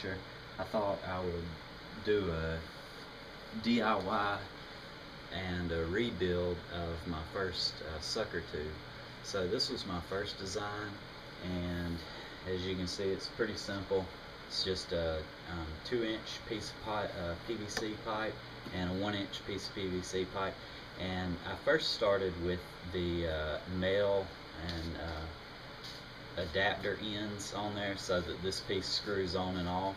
adventure, I thought I would do a DIY and a rebuild of my first sucker tube. So this was my first design, and as you can see, it's pretty simple. It's just a 2-inch piece of pipe, PVC pipe, and a 1-inch piece of PVC pipe. And I first started with the male and adapter ends on there so that this piece screws on and off.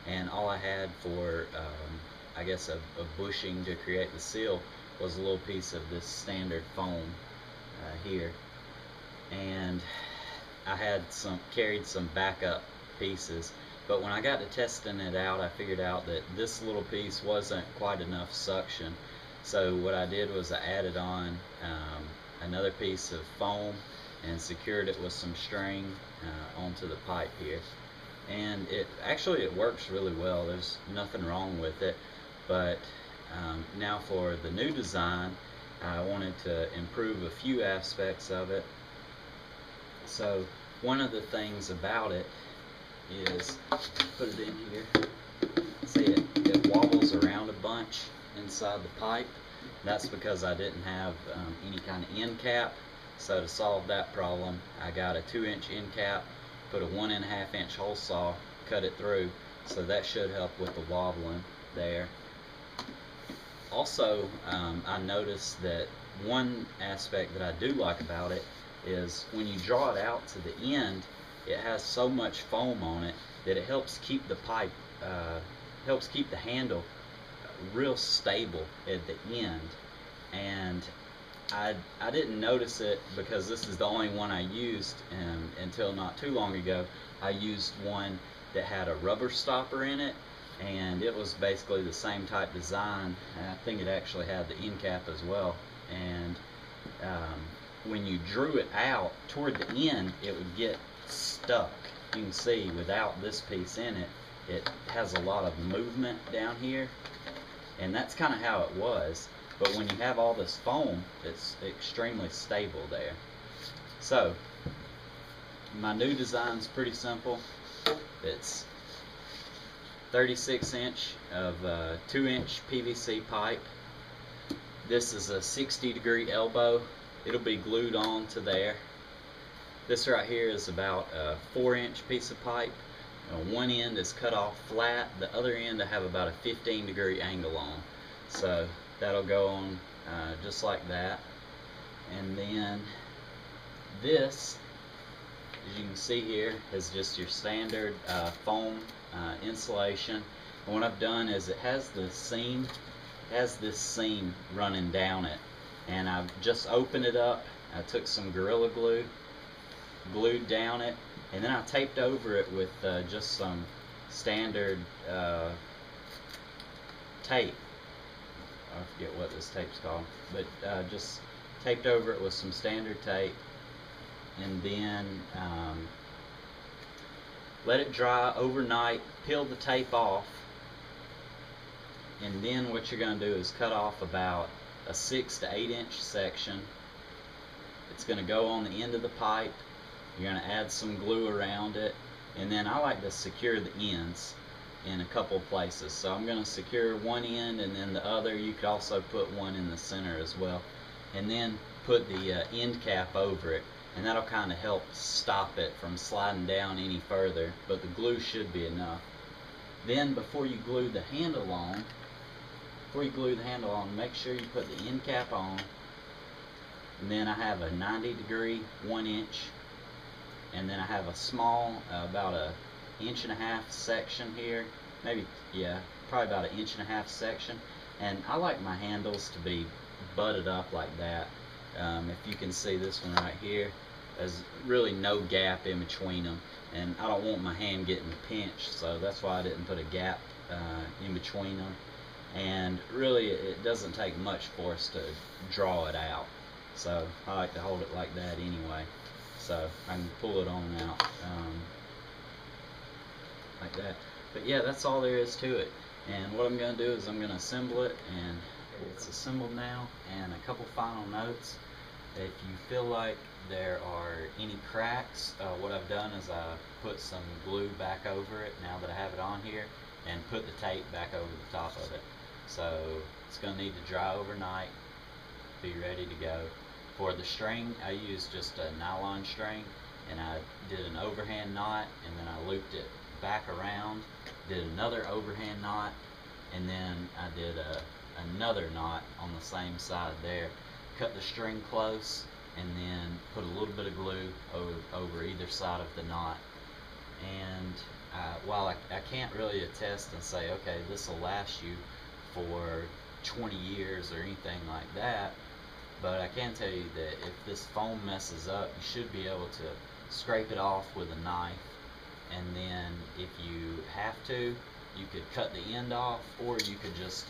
And all I had for I guess a bushing to create the seal was a little piece of this standard foam here. And I had carried some backup pieces, but when I got to testing it out, I figured out that this little piece wasn't quite enough suction. So what I did was I added on another piece of foam and secured it with some string onto the pipe here. And it works really well. There's nothing wrong with it. But now for the new design, I wanted to improve a few aspects of it. So one of the things about it is, put it in here, see it wobbles around a bunch inside the pipe. That's because I didn't have any kind of end cap. So to solve that problem, I got a 2-inch end cap, put a 1.5-inch hole saw, cut it through, so that should help with the wobbling there. Also, I noticed that one aspect that I do like about it is when you draw it out to the end, it has so much foam on it that it helps keep the pipe, helps keep the handle real stable at the end. And I didn't notice it because this is the only one I used until not too long ago. I used one that had a rubber stopper in it, and it was basically the same type design. I think it actually had the end cap as well. And when you drew it out toward the end, it would get stuck. You can see without this piece in it, it has a lot of movement down here, and that's kind of how it was. But when you have all this foam, it's extremely stable there. So my new design's pretty simple. It's 36-inch of 2-inch PVC pipe. This is a 60-degree elbow. It'll be glued on to there. This right here is about a 4-inch piece of pipe. One end is cut off flat. The other end I have about a 15-degree angle on. So that'll go on just like that. And then this, as you can see here, is just your standard foam insulation. And what I've done is it has this seam running down it, and I've just opened it up. I took some Gorilla Glue, glued down it, and then I taped over it with just some standard tape. I forget what this tape's called, but just taped over it with some standard tape, and then let it dry overnight, peel the tape off, and then what you're going to do is cut off about a 6 to 8 inch section. It's going to go on the end of the pipe. You're going to add some glue around it, and then I like to secure the ends in a couple places. So I'm going to secure one end, and then the other. You could also put one in the center as well, and then put the end cap over it, and that'll kind of help stop it from sliding down any further, but the glue should be enough. Then before you glue the handle on, make sure you put the end cap on. And then I have a 90-degree 1-inch, and then I have a small about a 1.5 inch section here, maybe, yeah, probably about a 1.5 inch section. And I like my handles to be butted up like that. If you can see this one right here, there's really no gap in between them, and I don't want my hand getting pinched, so that's why I didn't put a gap in between them. And really it doesn't take much for us to draw it out, so I like to hold it like that anyway, so I can pull it on out like that. But yeah, that's all there is to it. And what I'm going to do is I'm going to assemble it, and it's assembled now. And a couple final notes. If you feel like there are any cracks, what I've done is I put some glue back over it now that I have it on here, and put the tape back over the top of it. So it's going to need to dry overnight, be ready to go. For the string, I used just a nylon string, and I did an overhand knot, and then I looped it back around, did another overhand knot, and then I did another knot on the same side there. Cut the string close, and then put a little bit of glue over either side of the knot. And while I can't really attest and say, okay, this will last you for 20 years or anything like that, but I can tell you that if this foam messes up, you should be able to scrape it off with a knife, and then if you have to, you could cut the end off, or you could just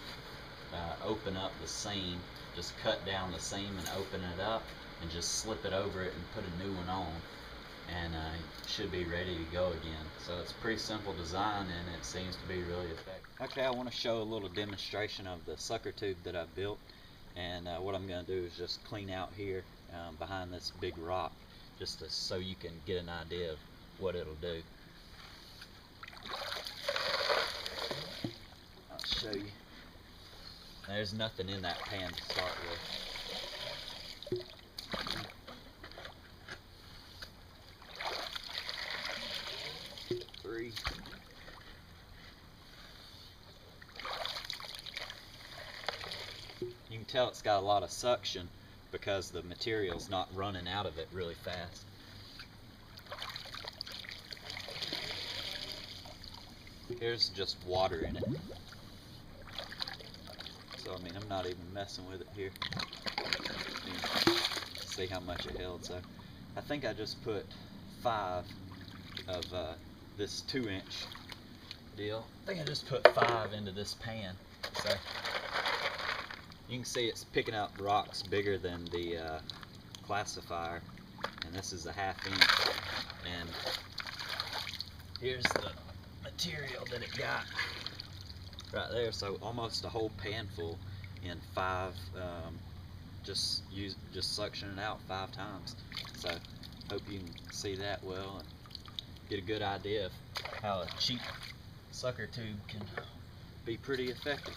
open up the seam, just cut down the seam and open it up, and just slip it over it and put a new one on, and it should be ready to go again. So it's a pretty simple design, and it seems to be really effective. Okay, I want to show a little demonstration of the sucker tube that I built, and what I'm going to do is just clean out here behind this big rock, just so you can get an idea of what it'll do. I'll show you. There's nothing in that pan to start with. Three. You can tell it's got a lot of suction because the material's not running out of it really fast. Here's just water in it. So I mean, I'm not even messing with it here. See how much it held. So I think I just put 5 of this 2-inch deal. I think I just put 5 into this pan. So you can see it's picking up rocks bigger than the classifier, and this is a 1/2 inch. And here's the material that it got right there. So almost a whole pan full in 5. Just suction it out 5 times. So hope you can see that well and get a good idea of how a cheap sucker tube can be pretty effective.